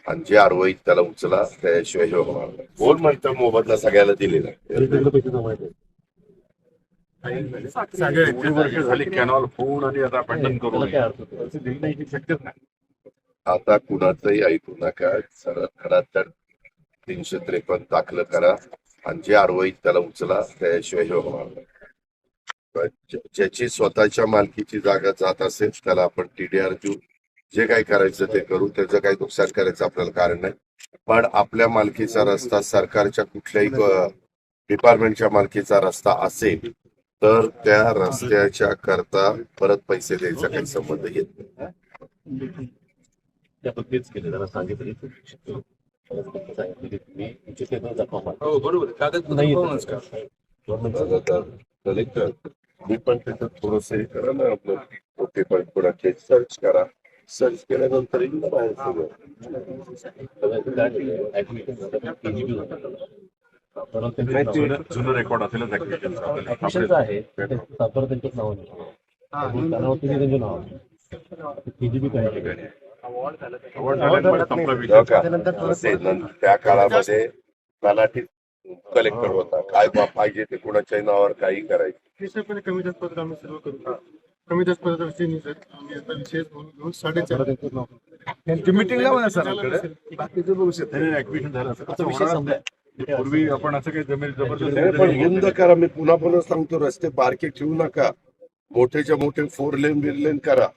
आणि जे आरवई त्याला उचला त्याशिवाय हे होणार नाही. कोण म्हणतं मोबदला सगळ्याला दिलेला एवढी वर्ष झाली कॅनॉल होऊन आणि आता अबंडन करून शक्यच नाही. आता कुणाचंही ऐकू नका. सरळ खडातर 353 दाखल करा आणि जे आरवई त्याला उचला त्याशिवाय हे होणार नाही. ज्याची स्वतःच्या मालकीची जागा जात असेल त्याला आपण टीडीआर देऊ. जे काही करायचं ते करू. त्याचं काही नुकसान करायचं आपल्याला कारण नाही. पण आपल्या मालकीचा रस्ता सरकारच्या कुठल्याही डिपार्टमेंटच्या मालकीचा रस्ता असेल तर त्या रस्त्याच्या करता परत पैसे द्यायचा काही संबंध येत नाही. तेच केलं जरा सांगितलं कलेक्टर मी पण त्याच्यात थोडस हे करा ना. आपलं ओके पण कोणाचे सर्च करा. सर्च केल्यानंतर बाहेर सगळं जुनं रेकॉर्ड असेलच आहे सातारा त्यांच्याच नावाने त्यांच्या नावाने केजीबी काय त्या काळामध्ये तलाठी कलेक्टर होता. काय पाहिजे ते कुणाच्याही नावावर काही करायचं. कमी जास्त पत्र आम्ही सर्व करू. कमी जास्त पत्र आम्ही आता विशेष घेऊन 4.5 मीटिंगला म्हणा सर बाकीचं बघू शकतो ऍक्टिव्हिशन झालं असं पूर्वी आपण असं काही जमीन जबरदस्त पण बंद करा. मी पुन्हा पुन्हा सांगतो रस्ते बारके ठेवू नका. मोठेच्या मोठे 4 लेन बिरलेन करा.